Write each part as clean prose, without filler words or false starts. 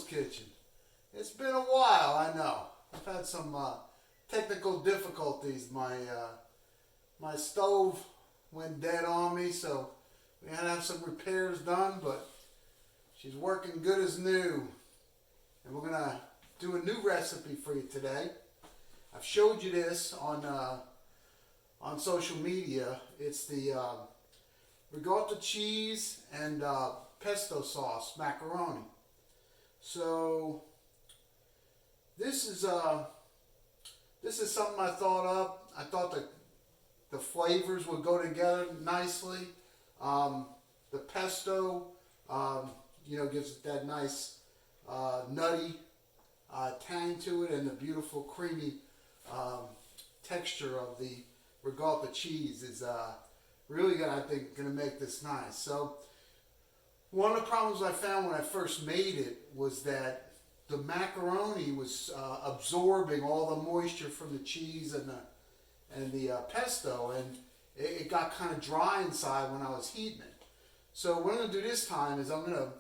Joe's Kitchen. It's been a while, I know. I've had some technical difficulties. My stove went dead on me, so we had to have some repairs done, but she's working good as new. And we're gonna do a new recipe for you today. I've showed you this on social media. It's the ricotta cheese and pesto sauce macaroni. So this is something I thought up. I thought that the flavors would go together nicely. The pesto, gives it that nice nutty tang to it, and the beautiful creamy texture of the ricotta cheese is really going to make this nice. So one of the problems I found when I first made it was that the macaroni was absorbing all the moisture from the cheese and the pesto, and it got kind of dry inside when I was heating it. So what I'm going to do this time is I'm going to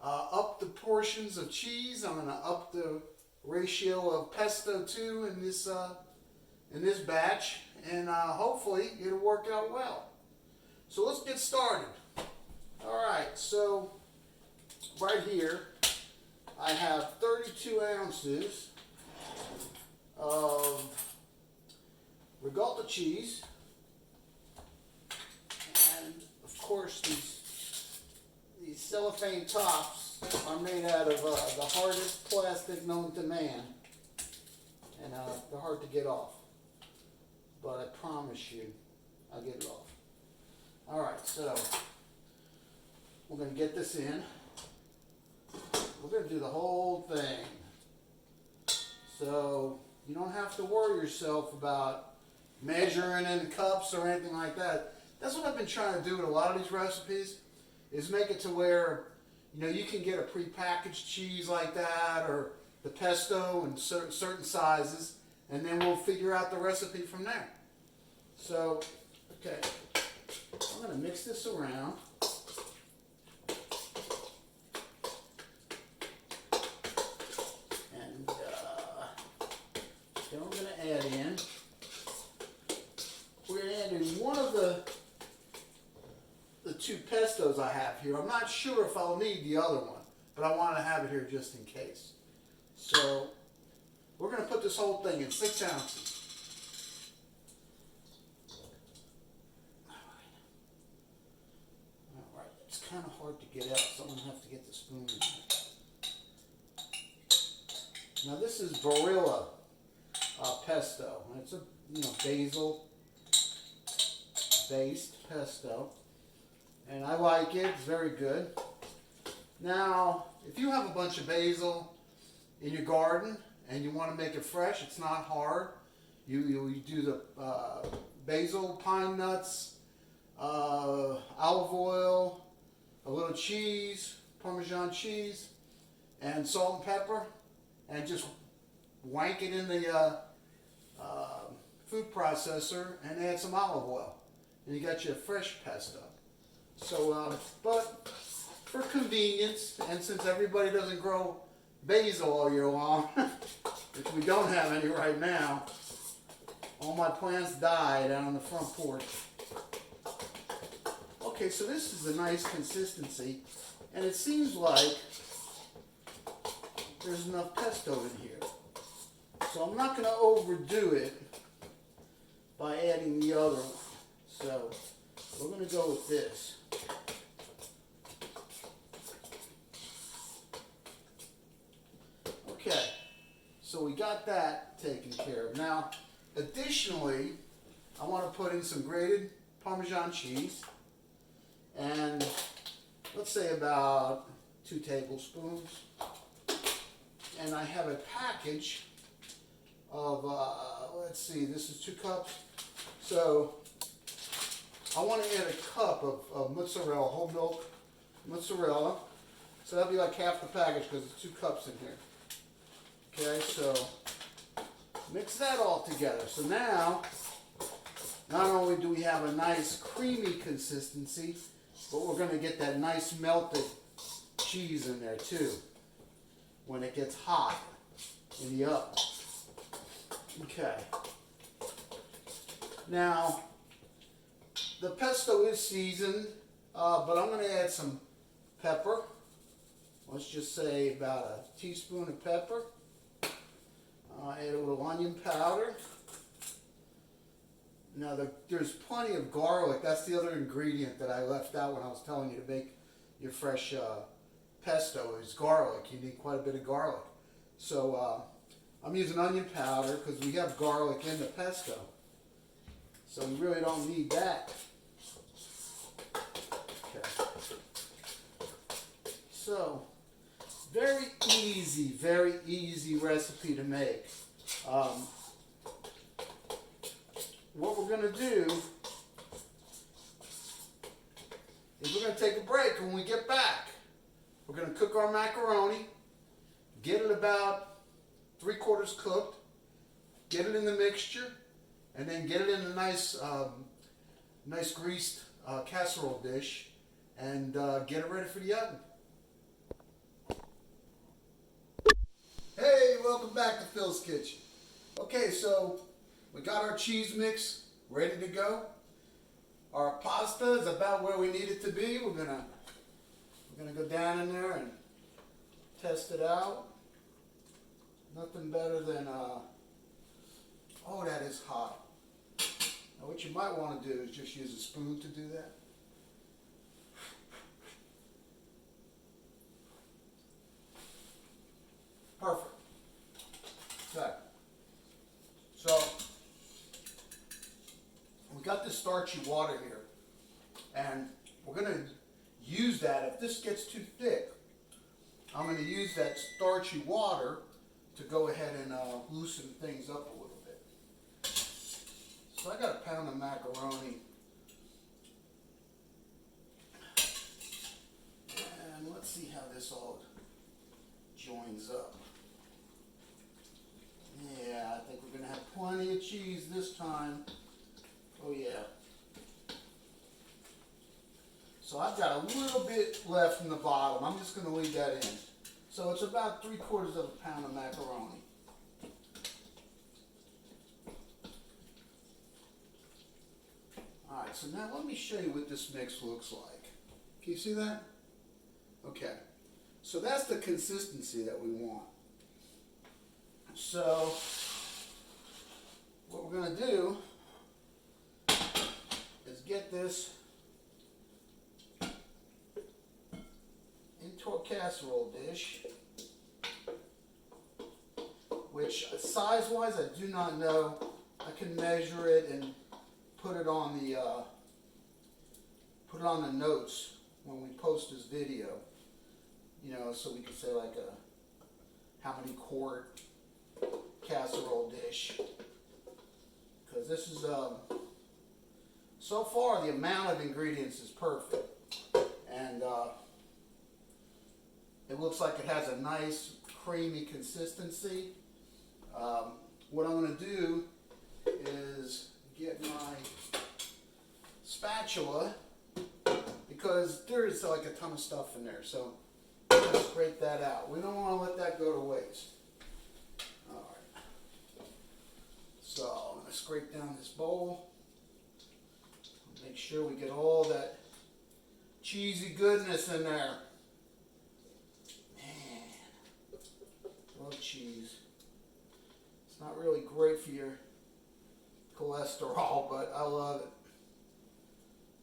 up the portions of cheese. I'm going to up the ratio of pesto too in this batch, and hopefully it'll work out well. So let's get started. All right, so right here I have 32 ounces of ricotta cheese, and of course these cellophane tops are made out of the hardest plastic known to man, and they're hard to get off, but I promise you I'll get it off. All right, so we're going to get this in. We're going to do the whole thing. So you don't have to worry yourself about measuring in cups or anything like that. That's what I've been trying to do with a lot of these recipes, is make it to where you can get a prepackaged cheese like that, or the pesto in certain sizes, and then we'll figure out the recipe from there. So, okay, I'm going to mix this around. And then we're going to add in, one of the two pestos I have here. I'm not sure if I'll need the other one, but I want to have it here just in case. So we're going to put this whole thing in 6 ounces. All right, it's kind of hard to get out, so I'm going to have to get the spoon in there. Now this is Barilla pesto. It's a basil based pesto, and I like it. It's very good. Now, if you have a bunch of basil in your garden and you want to make it fresh, it's not hard. You do the basil, pine nuts, olive oil, a little cheese, Parmesan cheese, and salt and pepper, and just wank it in the food processor and add some olive oil, and you got your fresh pesto. So, but for convenience, and since everybody doesn't grow basil all year long, which we don't have any right now, all my plants died out on the front porch. Okay, so this is a nice consistency, and it seems like there's enough pesto in here. So I'm not going to overdo it by adding the other one. So we're going to go with this. Okay, so we got that taken care of. Now, additionally, I want to put in some grated Parmesan cheese, and let's say about 2 tablespoons. And I have a package of, let's see, this is 2 cups. So I want to add a cup of mozzarella, whole milk mozzarella. So that'll be like half the package because it's 2 cups in here. Okay, so mix that all together. So now, not only do we have a nice creamy consistency, but we're going to get that nice melted cheese in there too. when it gets hot in the oven. Okay. Now, the pesto is seasoned, but I'm going to add some pepper. Let's just say about a teaspoon of pepper. Add a little onion powder. Now there's plenty of garlic. That's the other ingredient that I left out when I was telling you to make your fresh pesto is garlic. You need quite a bit of garlic. So I'm using onion powder because we have garlic in the pesto. So we really don't need that. Okay. So very easy recipe to make. What we're going to do is we're going to take a break. When we get back, we're going to cook our macaroni, get it about 3/4 cooked, get it in the mixture, and then get it in a nice greased casserole dish, and get it ready for the oven. Hey, welcome back to Phil's Kitchen. Okay, so we got our cheese mix ready to go. Our pasta is about where we need it to be. We're gonna go down in there and test it out. Nothing better than oh, that is hot. Now what you might want to do is just use a spoon to do that. Perfect. Okay. So we got this starchy water here, and we're going to use that. If this gets too thick, I'm going to use that starchy water to go ahead and loosen things up a little bit. So I got a pound of macaroni, and let's see how this all joins up. Yeah, I think we're going to have plenty of cheese this time. Oh yeah. So I've got a little bit left from the bottom. I'm just going to leave that in. So it's about 3/4 pound of macaroni. Alright, so now let me show you what this mix looks like. Can you see that? Okay. So that's the consistency that we want. So what we're going to do is get this into a casserole dish, which size-wise I do not know. I can measure it and put it on the notes when we post this video. You know, so we can say like how many quart casserole dish. Because this is so far the amount of ingredients is perfect, and it looks like it has a nice creamy consistency. What I'm going to do is get my spatula, because there's like a ton of stuff in there, so I'm going to scrape that out. We don't want to let that go to waste. Alright, so I'm going to scrape down this bowl. Make sure we get all that cheesy goodness in there. Man, love cheese. It's not really great for your cholesterol, but I love it.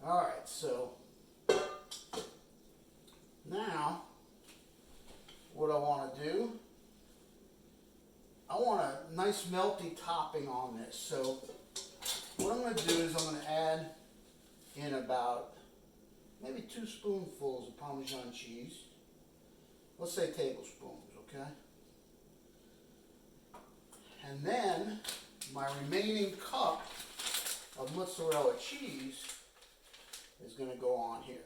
Alright, so now what I want to do, I want a nice melty topping on this. So what I'm going to do is I'm going to add in about maybe 2 spoonfuls of Parmesan cheese. Let's say tablespoons, okay? And then my remaining cup of mozzarella cheese is going to go on here.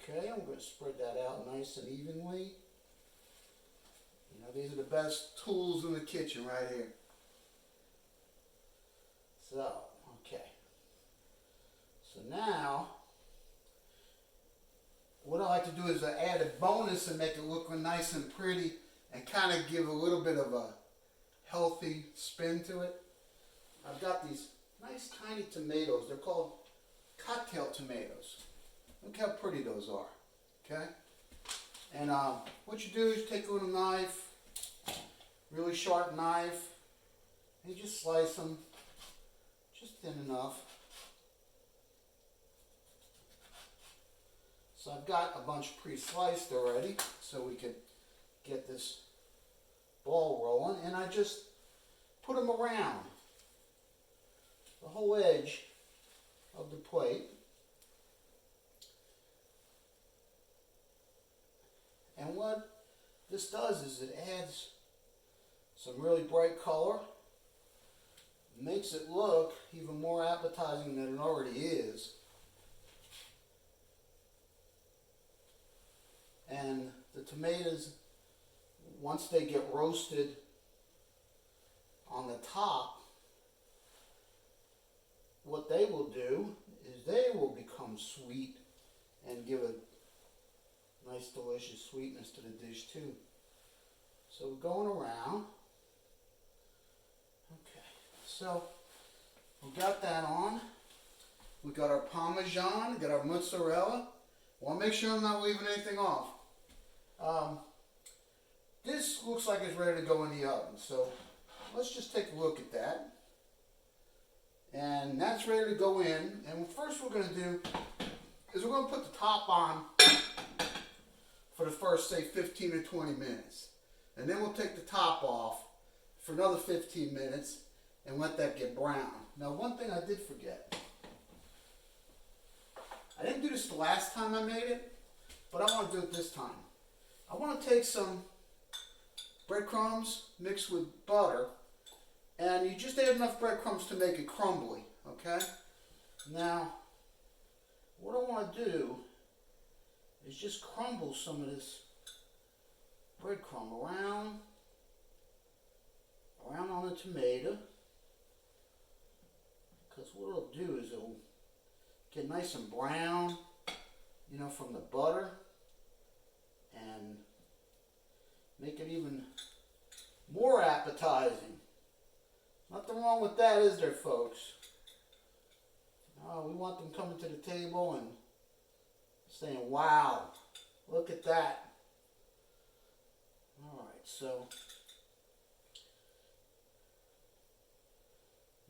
Okay, I'm going to spread that out nice and evenly. You know, these are the best tools in the kitchen right here. So, okay. So now, what I like to do is add a bonus and make it look nice and pretty and kind of give a little bit of a healthy spin to it. I've got these nice tiny tomatoes. They're called cocktail tomatoes. Look how pretty those are, okay? And what you do is take a little knife, really sharp knife, and you just slice them just thin enough. So I've got a bunch pre-sliced already, so we could get this ball rolling, and I just put them around the whole edge of the plate. And what this does is it adds some really bright color, makes it look even more appetizing than it already is. And the tomatoes, once they get roasted on the top, what they will do is they will become sweet and give a nice delicious sweetness to the dish too. So we're going around. Okay, so we got that on. We got our Parmesan, got our Mozzarella. Want to make sure I'm not leaving anything off. This looks like it's ready to go in the oven, so let's just take a look at that. And that's ready to go in. And first we're going to do is we're going to put the top on for the first, say, 15 or 20 minutes. And then we'll take the top off for another 15 minutes and let that get brown. Now, one thing I did forget. I didn't do this the last time I made it, but I want to do it this time. I want to take some breadcrumbs mixed with butter, and you just add enough breadcrumbs to make it crumbly, okay? Now, what I want to do is just crumble some of this breadcrumb around on the tomato, because what it'll do is it'll get nice and brown, you know, from the butter, and make it even more appetizing. Nothing wrong with that, is there, folks? No, we want them coming to the table and saying, wow, look at that. All right, so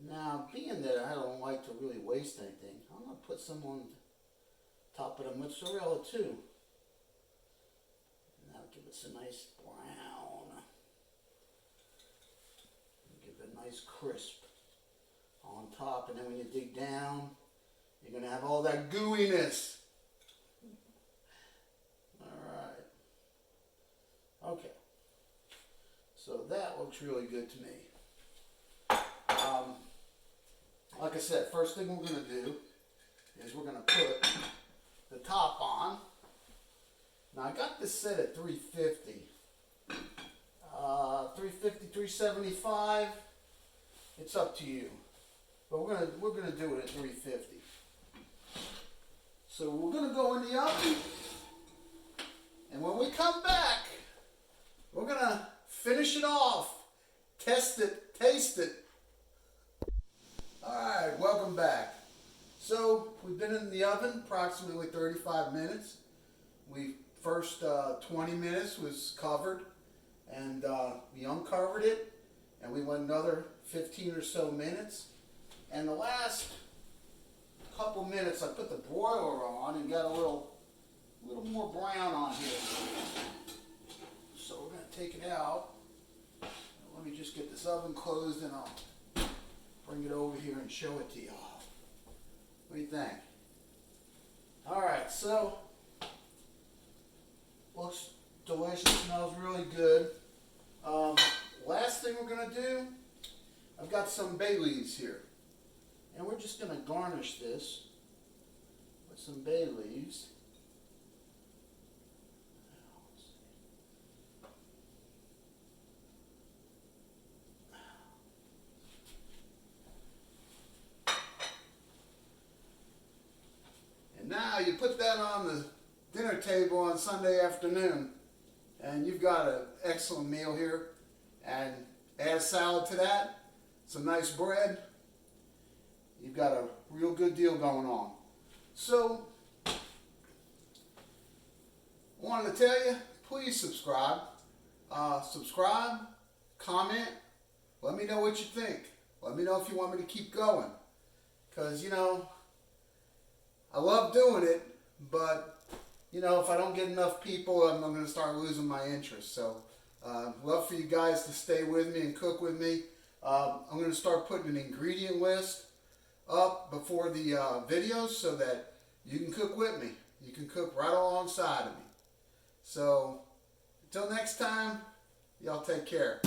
now, being that I don't like to really waste anything, I'm going to put some on top of the mozzarella too. And that'll give us a nice brown. Give it a nice crisp on top. And then when you dig down, you're going to have all that gooiness. Alright. Okay. So that looks really good to me. Like I said, first thing we're going to do is we're going to put the top on. Now I got this set at 350. 350, 375. It's up to you. But we're gonna do it at 350. So we're gonna go in the oven, and when we come back, we're gonna finish it off, test it, taste it. Alright, welcome back. So we've been in the oven approximately 35 minutes. First 20 minutes was covered, and we uncovered it, and we went another 15 or so minutes. And the last couple minutes I put the broiler on and got a little more brown on here. So we're going to take it out. Let me just get this oven closed and I'll bring it over here and show it to y'all. What do you think? Alright, so looks delicious, smells really good. Last thing we're going to do, I've got some bay leaves here. And we're just going to garnish this with some bay leaves. And now you put that on the dinner table on Sunday afternoon, and you've got an excellent meal here. And add a salad to that, some nice bread. You've got a real good deal going on. So, I wanted to tell you, please subscribe. Subscribe, comment, let me know what you think. Let me know if you want me to keep going. Because, you know, I love doing it, but, you know, if I don't get enough people, I'm going to start losing my interest. So, love for you guys to stay with me and cook with me. I'm going to start putting an ingredient list up before the videos so that you can cook with me. You can cook right alongside of me. So, until next time, y'all take care.